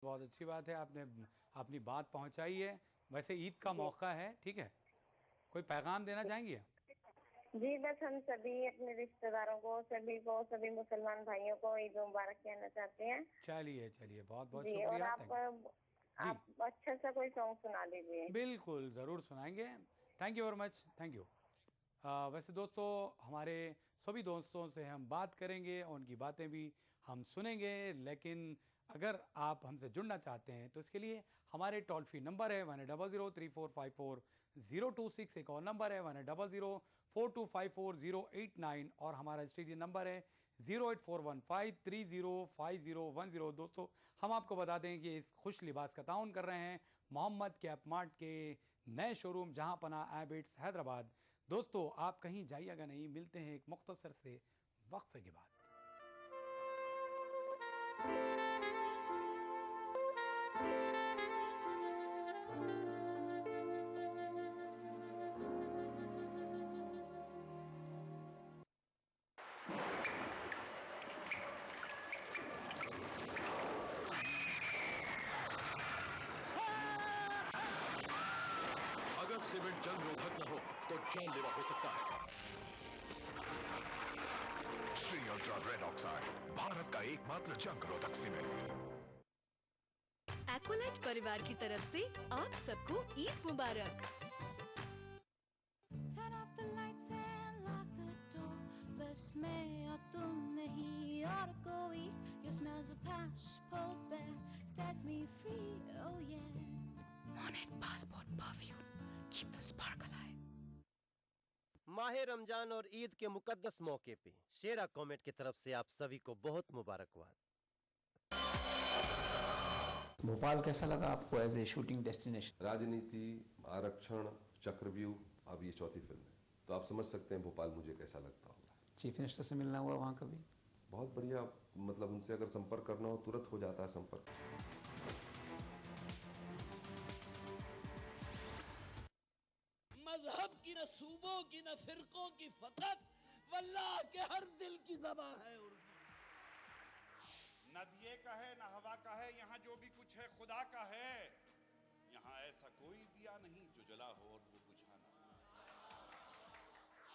बहुत अच्छी बात है, आपने अपनी बात पहुंचाई है। वैसे ईद का मौका है, ठीक है, कोई पैगाम देना चाहेंगे? जी, बस हम सभी अपने रिश्तेदारों को, सभी मुसलमान भाइयों को ईद मुबारक कहना चाहते हैं। चलिए चलिए, बहुत बहुत जी, और शुक्रिया, थैंक यू जी। आप अच्छा सा कोई सॉन्ग सुना दीजिए। बिल्कुल, ज़रूर सुनाएंगे। Thank you very much, thank you. वैसे दोस्तों, हमारे सभी दोस्तों से हम बात करेंगे, उनकी बातें भी हम सुनेंगे, लेकिन अगर आप हमसे जुड़ना चाहते हैं तो इसके लिए हमारे टोल फ्री नंबर है 1-800-3454-026, एक और नंबर है 1-800-4254-089, और हमारा स्टूडियो नंबर है 08415305010। दोस्तों, हम आपको बता दें कि इस खुश लिबास का ताउन कर रहे हैं मोहम्मद कैप मार्ट के नए शोरूम जहां पना एबिट्स हैदराबाद। दोस्तों, आप कहीं जाइएगा नहीं, मिलते हैं एक मुख्तसर से वक्फे के बाद। अगर सीमेंट जंग रोधक न हो तो जानलेवा हो सकता है। Shri ultra red oxide, Bharat का एकमात्र जंग रोधक सीमेंट। एक्वालाइट परिवार की तरफ से आप सबको ईद मुबारक। Turn off the lights and lock the door. बस मैं और तुम नहीं और कोई. Your smell's a passport that sets me free. Oh yeah. Monet passport perfume. Keep the spark alive. माहे रमजान और ईद के मुकद्दस मौके पे शेरा कॉमेट की तरफ से आप सभी को बहुत मुबारकबाद। भोपाल कैसा लगा आपको एज ए शूटिंग डेस्टिनेशन? राजनीति, आरक्षण, चक्रव्यूह, अब ये चौथी फिल्म है, तो आप समझ सकते हैं भोपाल मुझे कैसा लगता होगा। चीफ मिनिस्टर से मिलना हुआ वहाँ कभी? बहुत बढ़िया, मतलब उनसे अगर संपर्क करना हो तुरंत हो जाता है संपर्क। मजहब की न सूबों की न फिरकों की, फकत वल्लाह के हर दिल की ज़बान है उर्दू। न दिए का है न हवा का है, यहाँ जो भी कुछ है खुदा का है। यहाँ ऐसा कोई दिया नहीं जो जला हो और वो बुझा ना।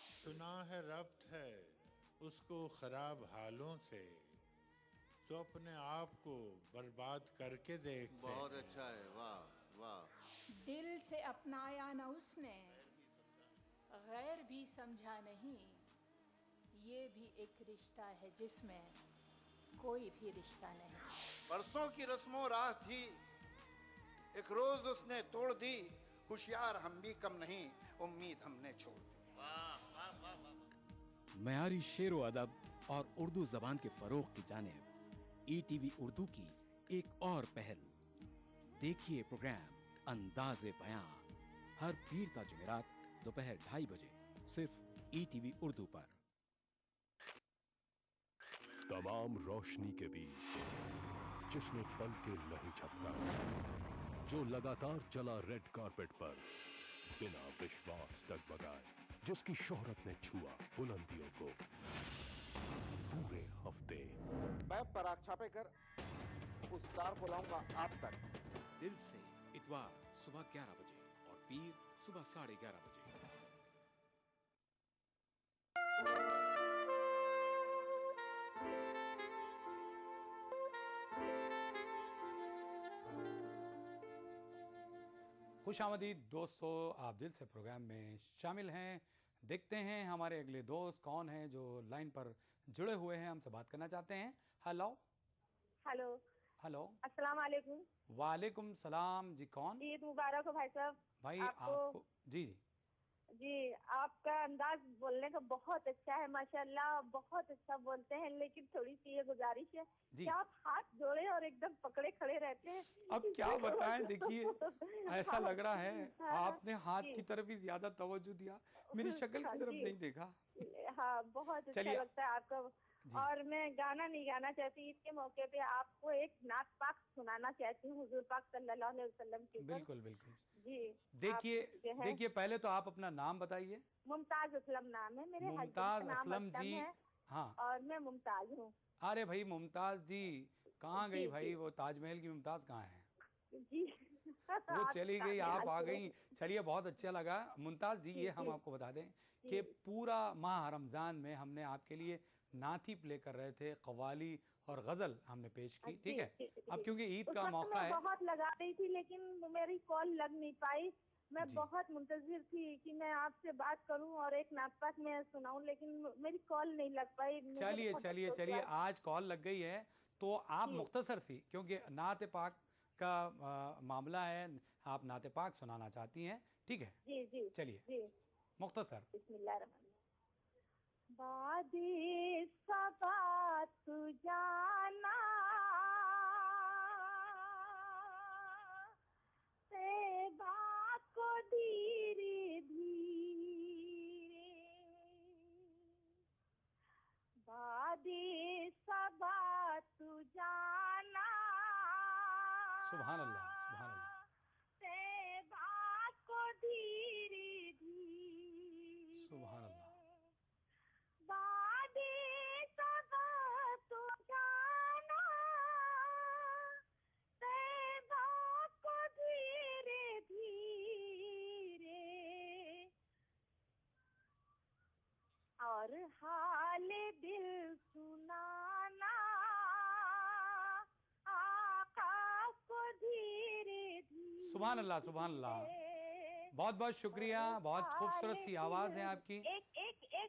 सुना है रब्त है उसको खराब हालों से, तो अपने आप को बर्बाद करके देखते। बहुत अच्छा है, वाह वाह। दिल से अपनाया न उसने, गैर भी समझा नहीं, ये भी एक रिश्ता है जिसमें कोई भी रिश्ता नहीं। बरसों की रस्मों राह थी, एक रोज उसने तोड़ दी। होशियार हम भी कम नहीं, उम्मीद हमने छोड़ दी। वाह वाह वाह वाह। मयारी शेरो अदब और उर्दू जबान के फरोग की जानिब ईटीवी उर्दू की एक और पहल। देखिए प्रोग्राम अंदाज़े बयां हर पीर ता जुमेरात दोपहर 2:30 बजे सिर्फ ईटीवी उर्दू पर। तमाम रोशनी के बीच जिसने पल के नहीं झपका, जो लगातार चला रेड कारपेट पर बिना विश्वास डगमगाए, जिसकी शोहरत ने छुआ बुलंदियों को पूरे हफ्ते। मैं पराग छापेकर उस तार को लाऊंगा आप तक। दिल से इतवार सुबह 11 बजे और पीर सुबह 11:30 बजे। खुशामदीद दोस्तों, आप दिल से प्रोग्राम में शामिल हैं। देखते हैं हमारे अगले दोस्त कौन हैं जो लाइन पर जुड़े हुए हैं, हमसे बात करना चाहते हैं। हेलो हेलो हेलो, अस्सलाम वालेकुम। वालेकुम सलाम जी, कौन? ईद मुबारक हो भाई साहब। भाई आपको जी जी, आपका अंदाज बोलने का बहुत अच्छा है, माशाल्लाह, बहुत अच्छा बोलते हैं। लेकिन थोड़ी सी ये गुजारिश है कि आप हाथ जोड़े और एकदम पकड़े खड़े रहते हैं। अब क्या बताएं, देखिए ऐसा लग रहा है हाँ, आपने हाथ की तरफ ही ज्यादा तवज्जो दिया, मेरी शक्ल की तरफ नहीं देखा। हाँ, बहुत अच्छा लगता है आपका। और मैं गाना नहीं गाना चाहती, इसके मौके पे आपको एक नात पाक सुनाना चाहती हूँ हुजूर पाक सल्लल्लाहु अलैहि वसल्लम की। बिल्कुल बिल्कुल जी। देखिए पहले तो आप अपना नाम बताइए। मुमताज असलम नाम है मेरे। मुमताज असलम जी। है, हाँ, और मैं मुमताज हूँ। अरे भाई मुमताज जी, कहाँ गई जी, भाई जी। वो ताजमहल की मुमताज कहाँ है? जी वो चली गई, आप आ गई। चलिए बहुत अच्छा लगा। मुमताज जी, जी, ये हम जी। आपको बता दें जी। कि पूरा माह रमज़ान में हमने आपके लिए नाती प्ले कर रहे थे, कव्वाली और गज़ल हमने पेश की, ठीक है? अब क्योंकि ईद उस का वक्त मौका मैं है। बहुत लगा रही थी लेकिन मेरी कॉल लग नहीं पाई। मैं जी। बहुत मुंतजिर थी कि मैं आपसे बात करूं और एक नात मैं सुनाऊं, लेकिन मेरी कॉल नहीं लग पाई। मुझे चलिए बहुत चलिए अफसोस चलिए, हुआ। आज कॉल लग गई है तो आप जी। मुख्तसर सी, क्योंकि नात पाक का मामला है, आप नात पाक सुनाना चाहती हैं, ठीक है? जी जी चलिए जी। मुख्तसर। बिस्मिल्लाहिर्रहमानिर्रहीम। बादे सबा तू जाना सेबा को धीरे धीरे, बादे सबा तू जाना सुभान अल्लाह, सुभान अल्लाह। सेबा को धीरे धीरे, सुभान अल्लाह। बादे सबा तू जाना सेबा को धीरे धीरे, और हाल दिल सुनाना आका को धीरे धीरे। सुभान अल्लाह, सुभान अल्लाह। बहुत बहुत शुक्रिया, बहुत खूबसूरत सी आवाज़ है आपकी।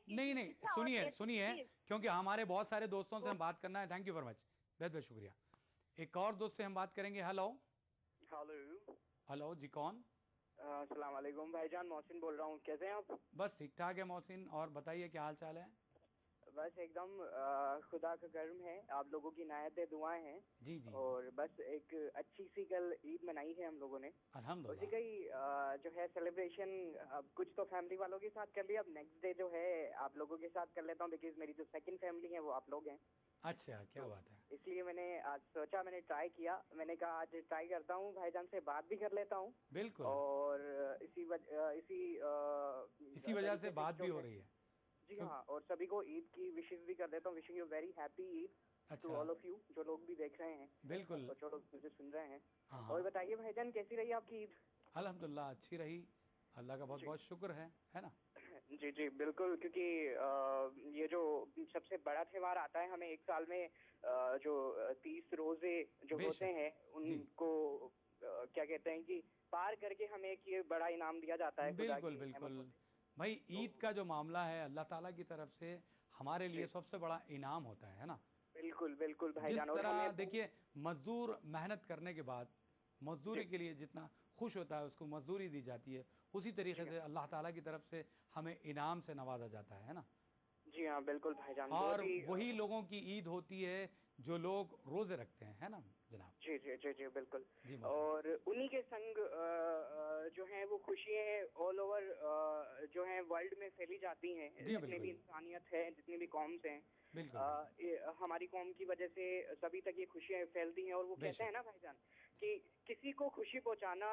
नहीं नहीं, सुनिए सुनिए, क्योंकि हमारे बहुत सारे दोस्तों से हम बात करना है। थैंक यू वेरी मच, बहुत बहुत शुक्रिया। एक और दोस्त से हम बात करेंगे। हेलो हेलो हेलो जी, कौन? अस्सलाम वालेकुम भाईजान, मोहसिन बोल रहा हूँ। कैसे हैं आप? बस ठीक ठाक है मोहसिन, और बताइए क्या हाल चाल है? बस एकदम खुदा का करम है, आप लोगों की नायत दुआएं हैं। जी जी। और बस एक अच्छी सी कल ईद मनाई है हम लोगों ने, उसी का ही जो है सेलिब्रेशन। अब कुछ तो फैमिली वालों के साथ कर लिया, अब नेक्स्ट डे जो है आप लोगों के साथ कर लेता हूँ, बिकॉज मेरी जो सेकंड फैमिली है वो आप लोग हैं। अच्छा, क्या बात है। इसलिए मैंने आज सोचा, मैंने ट्राई किया, मैंने कहा आज ट्राई करता हूँ, भाईजान से बात भी कर लेता हूँ। बिल्कुल। और इसी वजह से बात भी हो रही है। जी हाँ, और सभी को ईद की विशेष भी कर देता हूँ। Wishing you very happy Eid to all of you, जो लोग भी देख रहे हैं। बिल्कुल। और जो लोग मुझे सुन रहे हैं। हाँ। और बताइए भाईजान, कैसी रही आपकी ईद? अल्हम्दुलिल्लाह अच्छी रही, अल्लाह का बहुत बहुत शुक्र है ना? जी जी बिल्कुल, क्योंकि ये जो सबसे बड़ा त्योहार आता है हमें एक साल में, जो 30 रोजे जो होते हैं उनको क्या कहते हैं कि पार करके हमें एक ये बड़ा इनाम दिया जाता है। बिल्कुल बिल्कुल भाई, ईद का जो मामला है अल्लाह ताला की तरफ से हमारे लिए सबसे बड़ा इनाम होता है ना? बिल्कुल बिल्कुल भाईजान। जिस तरह देखिए, मजदूर मेहनत करने के बाद मजदूरी के लिए जितना खुश होता है उसको मजदूरी दी जाती है, उसी तरीके से अल्लाह ताला की तरफ से हमें इनाम से नवाजा जाता है ना? जी हाँ बिल्कुल भाईजान। और वही लोगों की ईद होती है जो लोग रोजे रखते हैं, है ना जनाब? जी जी जी जी बिल्कुल। और उन्हीं के संग जो हैं वो खुशियाँ ऑल ओवर जो हैं वर्ल्ड में फैली जाती हैं। जितनी भी इंसानियत है, जितनी भी कॉम्स हैं, हमारी कौम की वजह से सभी तक ये खुशियाँ फैलती हैं। और वो कहते हैं ना भाईजान कि किसी को खुशी पहुंचाना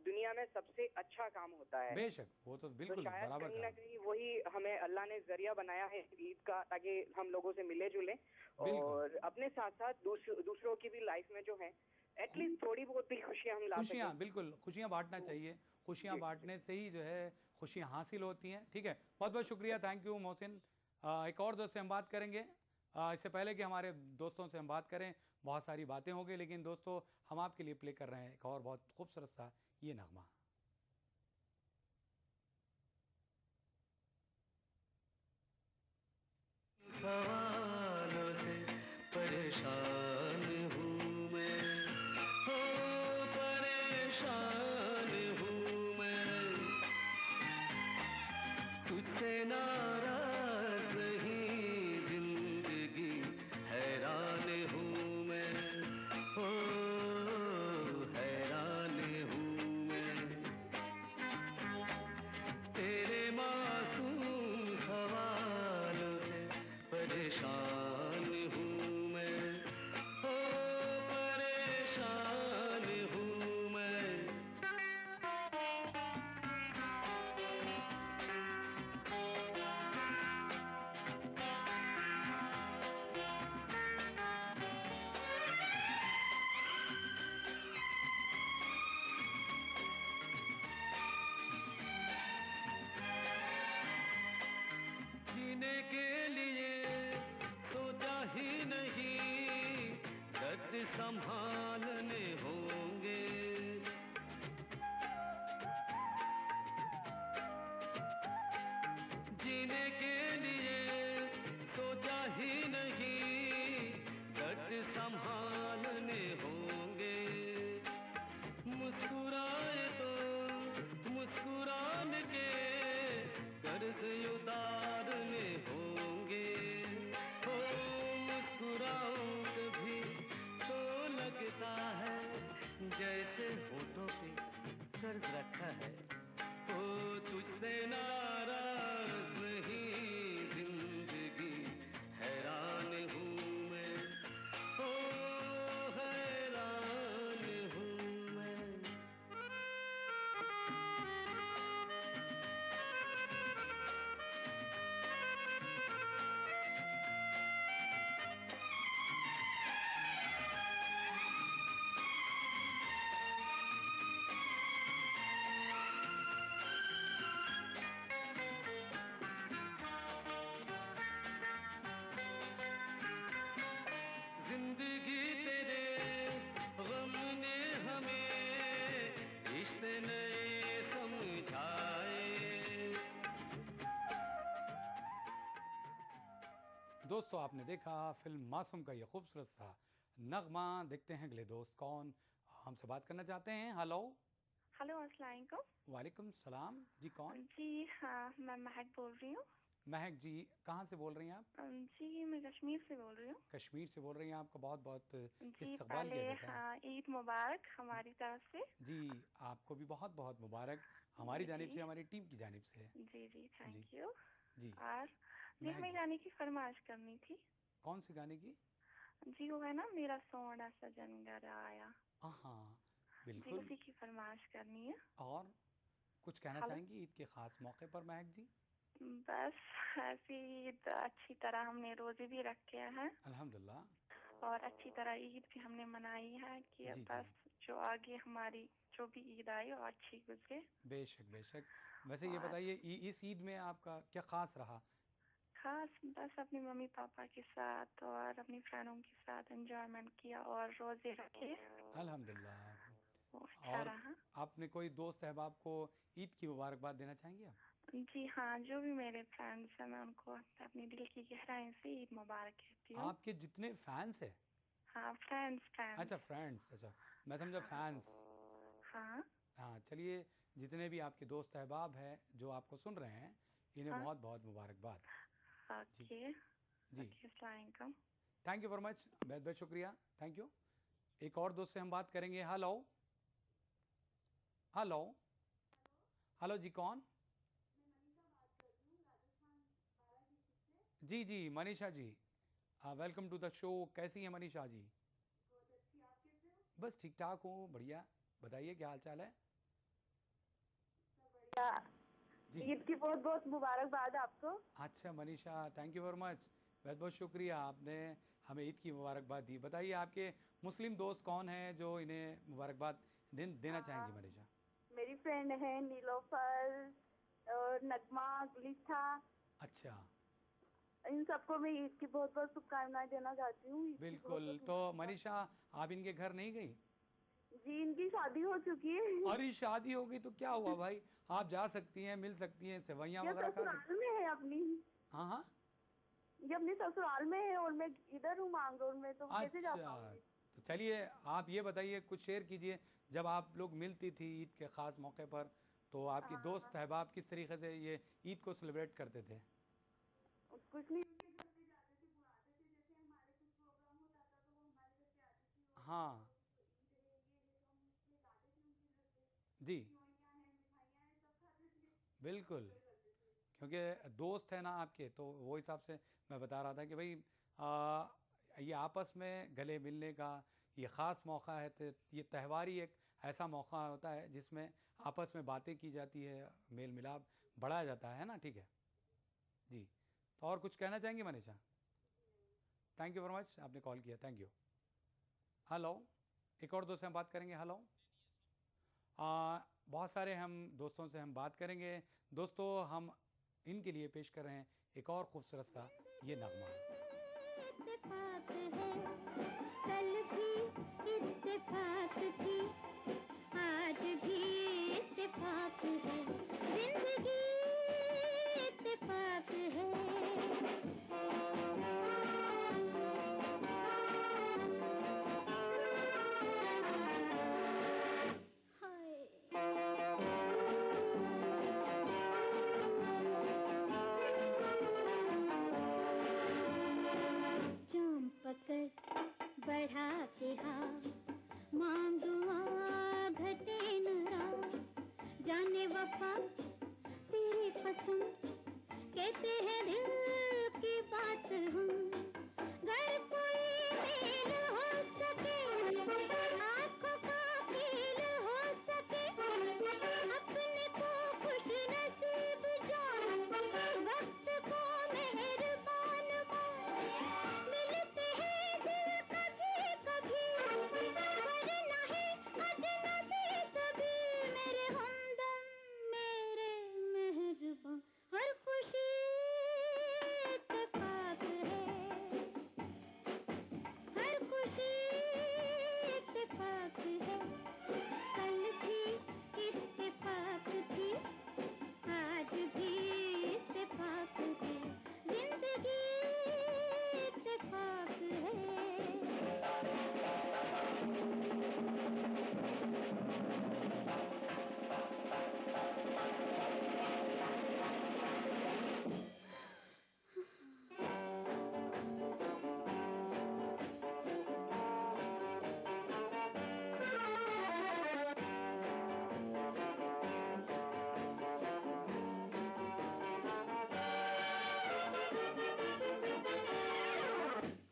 दुनिया में सबसे अच्छा काम होता है। बेशक, वो तो बिल्कुल बराबर कहीं ना कहीं वही हमें अल्लाह ने जरिया बनाया है ईद का, ताकि हम लोगों से मिले जुले और अपने साथ साथ दूसरों की भी लाइफ में जो है एटलीस्ट थोड़ी बहुत भी खुशियाँ हम ला सकें। खुशियाँ, बिल्कुल खुशियाँ बांटना चाहिए। खुशियाँ बांटने से ही जो है खुशियाँ हासिल होती हैं। ठीक है, बहुत बहुत शुक्रिया, थैंक यू मोहसिन। एक और दोस्त से हम बात करेंगे। इससे पहले कि हमारे दोस्तों से हम बात करें, बहुत सारी बातें हो गई, लेकिन दोस्तों हम आपके लिए प्ले कर रहे हैं एक और बहुत खूबसूरत सा ये नगमा। सवालों से परेशान हूँ मैं, हो परेशान हूँ मैं, तुझसे नाराज नहीं जिंदगी हैरान हूँ मैं, हो हैरान हूँ मैं, तेरे मासूम सवालों से परेशान संभालने होंगे। जीने के लिए सोचा ही नहीं, डट संभालने होंगे। मुस्कुराए तो मुस्कुराने के कर्ज उतारने होंगे। हो मुस्कुराओ कभी तो लगता है जैसे होठों पे कर्ज रखा है। हो तुझसे नाराज नहीं जिंदगी, हैरान हूँ मैं, हो हैरान हूँ मैं। जिंदगी तेरे गम ने हमें रिश्ते नए समझाए। दोस्तों आपने देखा फिल्म मासूम का ये खूबसूरत सा नगमा। देखते हैं अगले दोस्त कौन हमसे बात करना चाहते हैं। हेलो। हेलो अस्सलाम वालेकुम। वालेकुम सलाम जी, कौन? जी हाँ, मैं महक बोल रही हूँ। महक जी, कहाँ से बोल रही हैं आप? जी मैं कश्मीर से बोल रही हूँ। कश्मीर से बोल रही हैं। आपका बहुत बहुत जी इस्तकबाल पहले किया जाता है। हाँ, ईद मुबारक हमारी तरफ से। जी आपको भी बहुत बहुत मुबारक हमारी जानिब जी। से, हमारी टीम की जानिब से। जी जी थैंक यू। जी और जी महक हमें जी, गाने की फरमाइश करनी थी। कौन सी गाने की? जी वो है ना, मेरा सोना सजन घर आया। हाँ जी बिल्कुल। उसी की फरमाइश करनी है। और कुछ कहना हेलो। चाहेंगी ईद के खास मौके पर महक जी? बस ऐसी ईद अच्छी तरह हमने रोजे भी रखे हैं अल्हम्दुलिल्लाह। और अच्छी तरह ईद भी हमने मनाई है कि जी बस जो आगे हमारी जो भी ईद आई वो अच्छी गुजरे। बेशक बेशक। वैसे ये और बताइए इस ईद में आपका क्या खास रहा? खास बस अपनी मम्मी पापा के साथ और अपनी फ्रेंडों के साथ एंजॉयमेंट किया और रोजे रखे। अल्हम्दुलिल्लाह। वो अच्छा और रहा। आपने कोई दोस्त अहबाब को ईद की मुबारकबाद देना चाहेंगे आप? जी हाँ, जो भी मेरे फ्रेंड्स हैं मैं उनको अपनी दिल की गहराई से ईद मुबारक कहती हूँ। आपके जितने फैंस हैं? हाँ फ्रेंड्स फ्रेंड्स। अच्छा फ्रेंड्स, अच्छा मैं समझा फैंस। हाँ हाँ चलिए, जितने भी आपके दोस्त अहबाब हैं जो आपको सुन रहे हैं, इन्हें हाँ। बहुत बहुत मुबारकबाद। ओके जी ओके अस्सलाम वालेकुम। थैंक यू वेरी मच, बहुत बहुत शुक्रिया, थैंक यू। एक और दोस्त से हम बात करेंगे। हेलो हेलो हेलो जी, कौन? जी जी Manisha ji, welcome to the show. कैसी हैं मनीषा जी? बस ठीक ठाक हूँ, बढ़िया। बताइए क्या हाल चाल है? जी ईद की बहुत बहुत मुबारकबाद आपको। अच्छा Manisha, thank you very much, बहुत बहुत शुक्रिया, आपने हमें ईद की मुबारकबाद दी। बताइए आपके मुस्लिम दोस्त कौन हैं जो इन्हें मुबारकबाद देना चाहेंगी मनीषा? मेरी फ्रेंड है नीलोफर और नगमा गुलिस्ता। अच्छा इन सबको मैं ईद की बहुत बहुत शुभकामनाएं देना चाहती हूँ। बिल्कुल। तो मनीषा आप इनके घर नहीं गई? जी इनकी शादी हो चुकी है। अरे शादी हो गई तो क्या हुआ भाई, आप जा सकती हैं, मिल सकती हैं, सेवैयाँ ये वगैरह खा सकती। ससुराल में है अपनी। हाँ हाँ ये अपनी ससुराल में है और मैं इधर हूँ मांगरोल में, तो कैसे जा अच्छा। पाऊंगी? तो चलिए आप ये बताइए, कुछ शेयर कीजिए, जब आप लोग मिलती थी ईद के ख़ास मौके पर, तो आपके दोस्त अहबाब किस तरीके से ये ईद को सेलिब्रेट करते थे? कुछ नहीं। हाँ जी बिल्कुल, क्योंकि दोस्त है ना आपके, तो वो हिसाब से मैं बता रहा था कि भाई ये आपस में गले मिलने का ये ख़ास मौका है। तो ये त्यौहारी एक ऐसा मौका होता है जिसमें आपस में बातें की जाती है, मेल मिलाप बढ़ाया जाता है ना। ठीक है जी। तो और कुछ कहना चाहेंगे Manisha? Thank you very much, आपने कॉल किया, थैंक यू। हेलो, एक और दोस्त से हम बात करेंगे। हेलो, बहुत सारे हम दोस्तों से हम बात करेंगे। दोस्तों हम इनके लिए पेश कर रहे हैं एक और खूबसूरत सा ये नगमा। इत्तेफाक है, कल भी इत्तेफाक थी, आज भी इत्तेफाक है, जिंदगी इत्तेफाक है। पकड़ बढ़ाते हाथ, मांग दुआ घटे न रात, जाने वफा तेरी कसम, कहते हैं दिल की बात हम, घर कोई मेल हो सके, आँखों का खेल हो सके, अपने को खुश नसीब जान, वक्त को मेहरबान मान, मिलते हैं दिल कभी कभी, वरना है अजनबी सभी, मेरे हमदम मेरे मेहरबान, हर खुशी इत्तेफाक है, हर खुशी इत्तेफाक है, कल भी इत्तेफाक थी, आज भी इत्तेफाक है, जिंदगी इत्तेफाक है।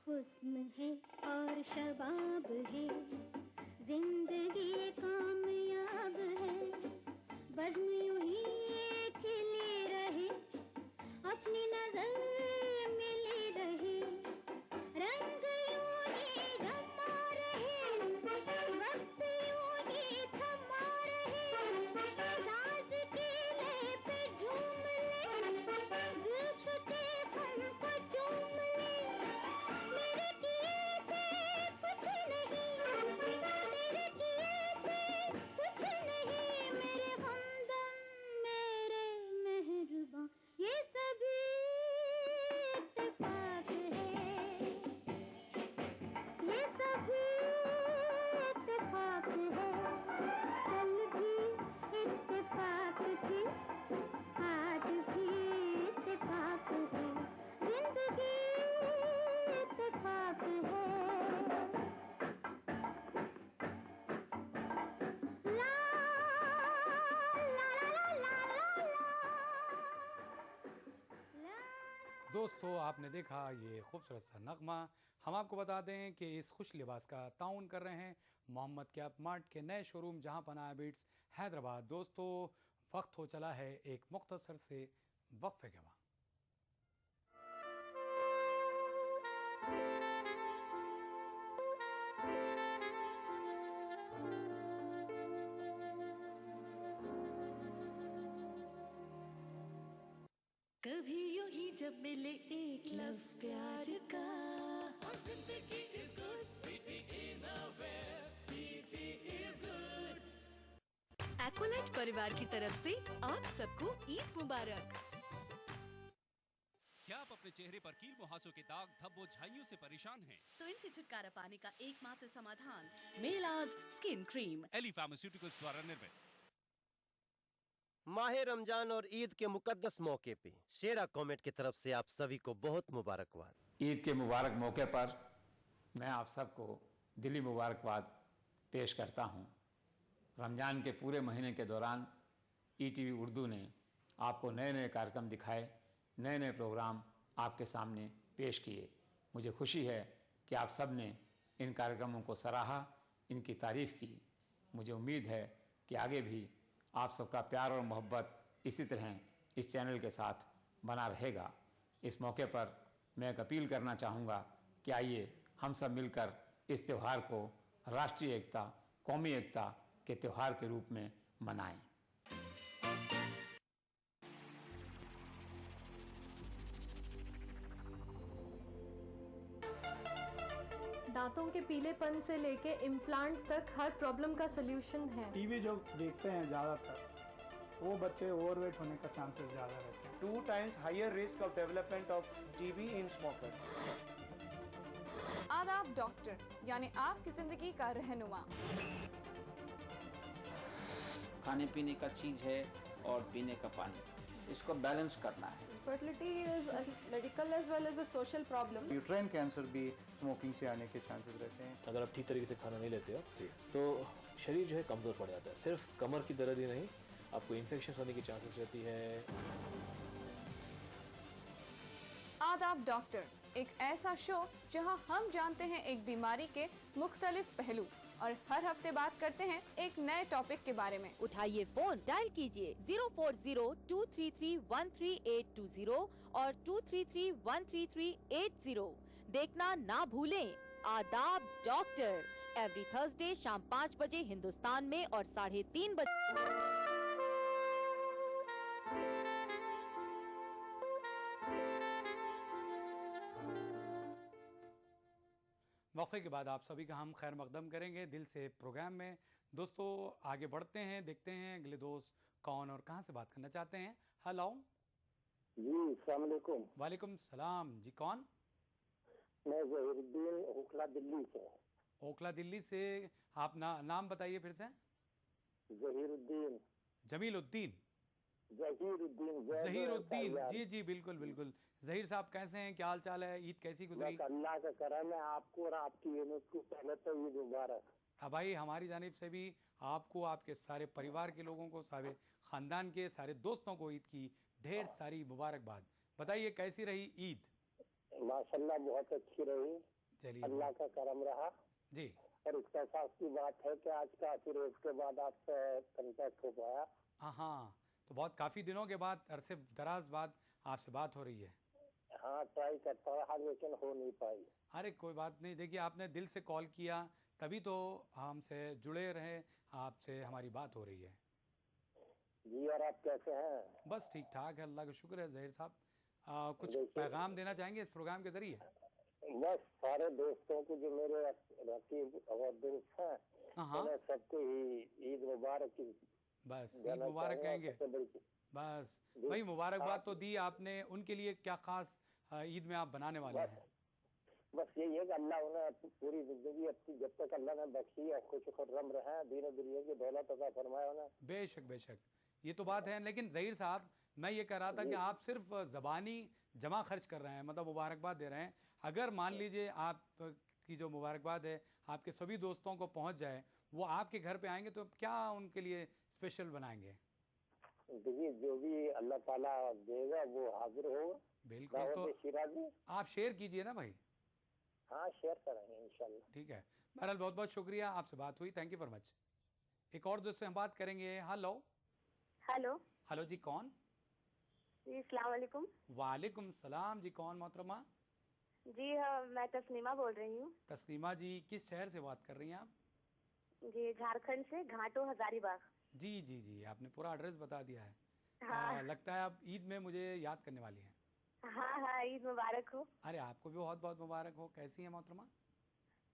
हुस्न है और शबाब है, जिंदगी कामयाब है, बज़्म यूं ही खिली रहे, अपनी नजर मिली रहे, रंग यूं ही जमा रहे, वक्त यूं ही थमा रहे, साज के लय पे झूम ले, जुल्फ के फन को चूम ले, मेरे किए से कुछ नहीं, तेरे किए से कुछ नहीं, मेरे हमदम मेरे मेहरबान, ये सभी इत्तेफाक है, ये सभी इत्तेफाक है, कल भी इत्तेफाक थी, आज भी इत्तेफाक है, जिंदगी इत्तेफाक है। ला ला ला ला ला। दोस्तों आपने देखा ये खूबसूरत सा नगमा। हम आपको बता दें कि इस खुश लिबास का ताउन कर रहे हैं मोहम्मद कैप मार्ट के नए शोरूम जहां पनाह बीट्स हैदराबाद। दोस्तों वक्त हो चला है एक मुख्तसर से वक्फे के बाद। कभी यूं ही जब मिले एक लफ्ज प्यार का, और जिंदगी is good, beauty in a way, beauty is good। Aqualite परिवार की तरफ से आप सबको ईद मुबारक। क्या आप अपने चेहरे पर कील मुहासों के दाग, धब्बों, झाइयों से परेशान हैं? तो इनसे छुटकारा पाने का एकमात्र समाधान मेलाज स्किन क्रीम, एली फार्मास्यूटिकल्स द्वारा निर्मित। माह रमजान और ईद के मुकद्दस मौके पे शेरा कॉमेट की तरफ से आप सभी को बहुत मुबारकबाद। ईद के मुबारक मौके पर मैं आप सबको दिली मुबारकबाद पेश करता हूँ। रमज़ान के पूरे महीने के दौरान ईटीवी उर्दू ने आपको नए नए कार्यक्रम दिखाए, नए नए प्रोग्राम आपके सामने पेश किए। मुझे खुशी है कि आप सब ने इन कार्यक्रमों को सराहा, इनकी तारीफ़ की। मुझे उम्मीद है कि आगे भी आप सबका प्यार और मोहब्बत इसी तरह इस चैनल के साथ बना रहेगा। इस मौके पर मैं एक अपील करना चाहूँगा कि आइए हम सब मिलकर इस त्यौहार को राष्ट्रीय एकता, कौमी एकता के त्यौहार के रूप में मनाएं। दांतों के पीलेपन से लेके इम्प्लांट तक हर प्रॉब्लम का सलूशन है। टीवी जो देखते हैं ज़्यादातर वो बच्चे ओवरवेट होने का चांसेस ज़्यादा रहते हैं। 2 times higher risk of development of TB in smokers. आदाब डॉक्टर, यानी आपकी जिंदगी का रहनुमा। खाने पीने का चीज है और पीने का पानी, इसको बैलेंस करना है। Fertility is a medical as well as a social problem. Uterine cancer भी स्मोकिंग से आने के चांसेस रहते हैं। अगर आप ठीक तरीके से खाना नहीं लेते हो तो शरीर जो है कमज़ोर पड़ जाता है। सिर्फ कमर की दर्द ही नहीं, आपको इन्फेक्शन होने की चांसेस रहती है। आदाब डॉक्टर, एक ऐसा शो जहां हम जानते हैं एक बीमारी के मुख्तलिफ पहलू और हर हफ्ते बात करते हैं एक नए टॉपिक के बारे में। उठाइए फोन, डायल कीजिए 040-233-13820 और 233-13380। देखना ना भूलें आदाब डॉक्टर, एवरी थर्सडे शाम 5 बजे हिंदुस्तान में और 3:30 बजे। वक्फे के बाद आप सभी का हम खैर मकदम करेंगे दिल से प्रोग्राम में। दोस्तों आगे बढ़ते हैं, देखते हैं अगले दोस्त कौन और कहां से बात करना चाहते हैं। हेलो जी, अस्सलाम वालेकुम। वालेकुम सलाम जी, कौन? मैं जहीरुद्दीन, ओखला दिल्ली से। ओखला दिल्ली से। आप नाम बताइए फिर से। जहीरुद्दीन। जमीलुद्दीन। जहीरुद्दीन। जी जी बिल्कुल बिल्कुल। जहीर साहब कैसे हैं, क्या हाल चाल है, ईद कैसी गुजरी? अल्लाह का करम है आपको और आपकी यूनिट को पहले तो ईद मुबारक। भाई हमारी जानिब से भी आपको, आपके सारे परिवार के लोगों को, सारे खानदान के सारे दोस्तों को ईद की ढेर सारी मुबारकबाद। बताइए कैसी रही ईद? माशाल्लाह बहुत अच्छी रही। चलिए अल्लाह का करम रहा जी। और इत्तेफाक की बात है कि आज काफी रोज के बाद आपसे कांटेक्ट हो पाया। हाँ, तो बहुत काफ़ी दिनों के बाद, अरसे दराज बाद आपसे बात हो रही है। हाँ, ट्राई करता रहा लेकिन हो नहीं पाई। अरे कोई बात नहीं, देखिए आपने दिल से कॉल किया तभी तो हमसे जुड़े रहे, आपसे हमारी बात हो रही है। जी, और आप कैसे हैं? बस ठीक ठाक है, अल्लाह का शुक्र है। जहीर साहब कुछ पैगाम देना चाहेंगे इस प्रोग्राम के जरिए? बस सारे दोस्तों को जो मेरे रकीब और दोस्त हैं, उन्हें सबको ही ईद मुबारक। बस ईद मुबारक कहेंगे। बस भाई मुबारकबाद तो दी आपने, उनके लिए क्या खास ईद में आप बनाने वाले हैं? बस यही है कि अल्लाह उन्हें पूरी जिंदगी अपनी जब तक अल्लाह ने बख्शी है खुश खुर्रम रहे, दीन दुनिया की दौलत अता फरमाए उन्हें। बेशक बेशक, ये तो बात है। लेकिन जहीर साहब मैं ये कह रहा था कि आप सिर्फ ज़बानी जमा खर्च कर रहे हैं, मतलब मुबारकबाद दे रहे हैं। अगर मान लीजिए आप की जो मुबारकबाद है आपके सभी दोस्तों को पहुंच जाए, वो आपके घर पे आएंगे तो क्या उनके लिए स्पेशल बनाएंगे? देखिए जो भी अल्लाह ताला देगा वो हाजिर होगा। बिल्कुल, तो आप शेयर कीजिए ना भाई। हाँ, शेयर करेंगे इंशाल्लाह। ठीक है, बहरहाल बहुत बहुत शुक्रिया, आपसे बात हुई, थैंक यू फॉर मच। एक और दोस्त से हम बात करेंगे। हेलो हेलो हेलो जी, कौन? जी अस्सलाम वालेकुम। वालेकुम सलाम जी, कौन मोहतरमा? जी हाँ, मैं तस्नीमा बोल रही हूँ। तस्नीमा जी, किस शहर से बात कर रही हैं आप? जी झारखंड से, घाटो हजारीबाग। जी जी जी, आपने पूरा एड्रेस बता दिया है। हाँ। लगता है आप ईद में मुझे याद करने वाली हैं। हाँ हाँ, ईद मुबारक हो। अरे आपको भी बहुत बहुत मुबारक हो। कैसी है मोहतरमा?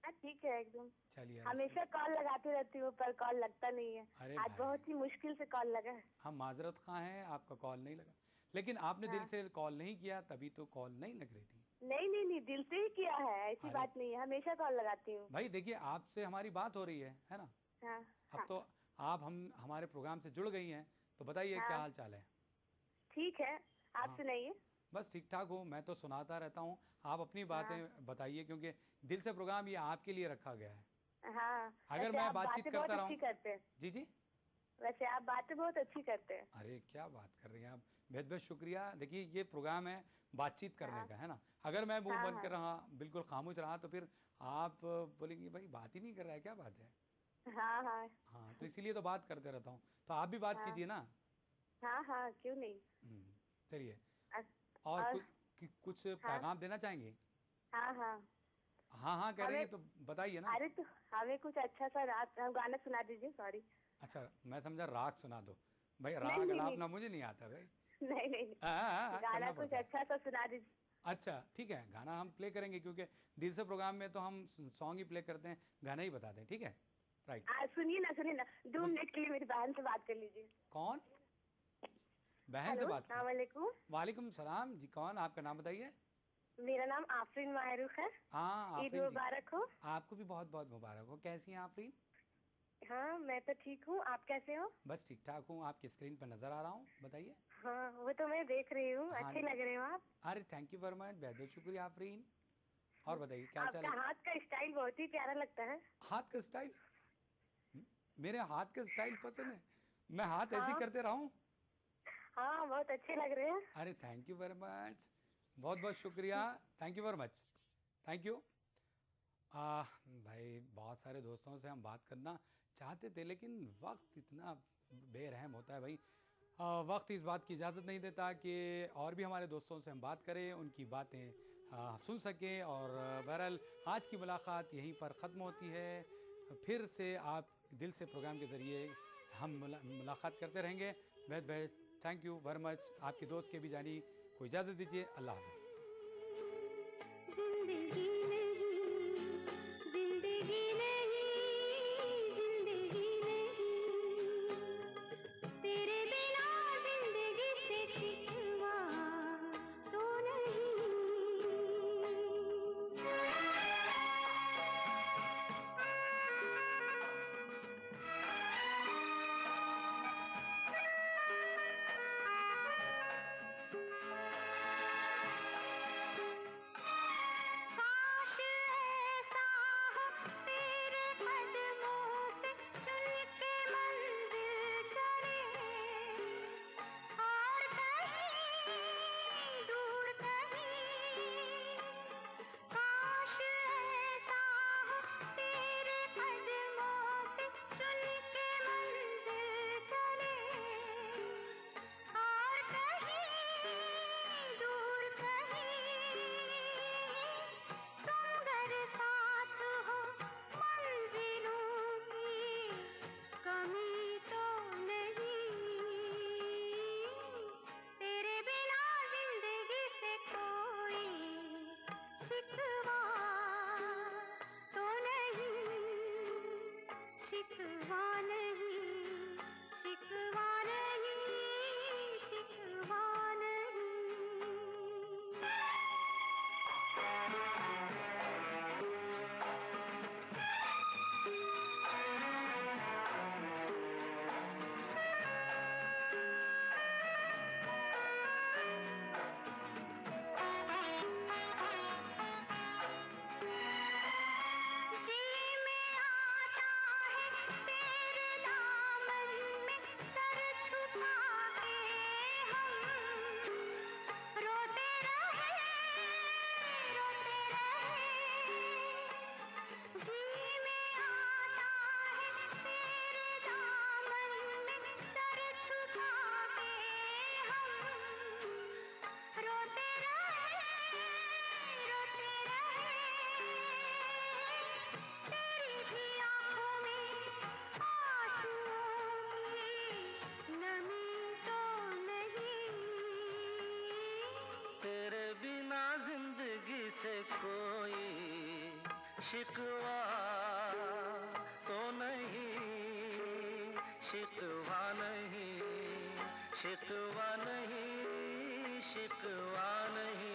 ठीक है एकदम। चलिए, हमेशा कॉल लगाती रहती हूँ पर कॉल लगता नहीं है। अरे आज बहुत ही मुश्किल से कॉल लगा है। हम माजरत खां हैं, आपका कॉल नहीं लगा, लेकिन आपने दिल से कॉल नहीं किया तभी तो कॉल नहीं लग रही थी। नहीं नहीं नहीं, दिल से ही किया है, ऐसी बात नहीं है, हमेशा कॉल लगाती हूँ। भाई देखिए आपसे हमारी बात हो रही है ना? हाँ, अब तो आप हमारे प्रोग्राम से जुड़ गई हैं, तो बताइए क्या हाल चाल है? ठीक है, आप सुनाइए। बस ठीक ठाक हूँ, मैं तो सुनाता रहता हूँ, आप अपनी बातें बताइए, क्योंकि दिल से प्रोग्राम ये आपके लिए रखा गया है। हाँ, अगर मैं बातचीत करता रहूँ। जी जी, वैसे आप बातें बहुत अच्छी करते हैं। अरे क्या बात कर रही हैं आप, बहुत बहुत शुक्रिया। देखिए ये प्रोग्राम है बातचीत करने का, है ना? अगर मैं मुंह बंद कर रहा, बिल्कुल खामोश रहा, तो फिर आप बोलेंगे भाई बात ही नहीं कर रहा है, क्या बात है? हाँ हाँ हाँ, तो इसीलिए तो बात करते रहता हूँ, तो आप भी बात कीजिए ना। हाँ हाँ, क्यों नहीं। चलिए, और कुछ पैगाम देना चाहेंगे? हाँ हाँ हाँ हाँ कह रही है, तो बताइए ना। अरे तो हमें कुछ अच्छा सा गाना सुना दीजिए। सॉरी, अच्छा मैं समझा राग सुना दो। भाई राग अलाप ना मुझे नहीं आता भाई। नहीं नहीं, गाना कुछ अच्छा सा सुना दीजिए। अच्छा ठीक है, गाना हम प्ले करेंगे क्योंकि दिल से प्रोग्राम में तो हम सॉन्ग ही प्ले करते हैं, गाना ही बताते हैं, ठीक है? राइट। सुनिए ना 2 मिनट के लिए मेरी बहन से बात कर लीजिए। कौन? बहन से बात? अस्सलामुअलैकुम। वालेकुम सलाम जी, कौन? आपका नाम बताइए। मेरा नाम आफरीन माहरूख है। हाँ, ईद मुबारक हो। आपको भी बहुत बहुत मुबारक हो। कैसी हैं आफरीन? हाँ मैं तो ठीक हूँ, आप कैसे हो? बस ठीक ठाक हूँ, आपकी स्क्रीन पर नजर आ रहा हूँ, बताइए। हाँ वो तो मैं देख रही हूँ, हाँ, अच्छे लग रहे हो आप। अरे थैंक यू वेरी मच, बहुत बहुत शुक्रिया आफरीन। और बताइए क्या चल रहा है? आपका हाथ का स्टाइल बहुत ही प्यारा लगता है। हाथ का स्टाइल? मेरे हाथ का स्टाइल पसंद है? मैं हाथ ऐसे करते रहा हूँ? हाँ बहुत अच्छे लग रहे हैं। अरे थैंक यू वेरी मच, बहुत बहुत शुक्रिया, thank you very much, thank you. भाई बहुत सारे दोस्तों से हम बात करना चाहते थे लेकिन वक्त इतना बेरहम होता है भाई, वक्त इस बात की इजाज़त नहीं देता कि और भी हमारे दोस्तों से हम बात करें, उनकी बातें सुन सकें। और बहरहाल आज की मुलाकात यहीं पर ख़त्म होती है, फिर से आप दिल से प्रोग्राम के ज़रिए हम मुलाकात करते रहेंगे। बहुत बहुत थैंक यू वेरी मच, आपके दोस्त के भी जानी को इजाज़त दीजिए, अल्लाह हाफ़िज़। शिकवा तो नहीं, शिकवा नहीं, शिकवा नहीं, शिकवा नहीं।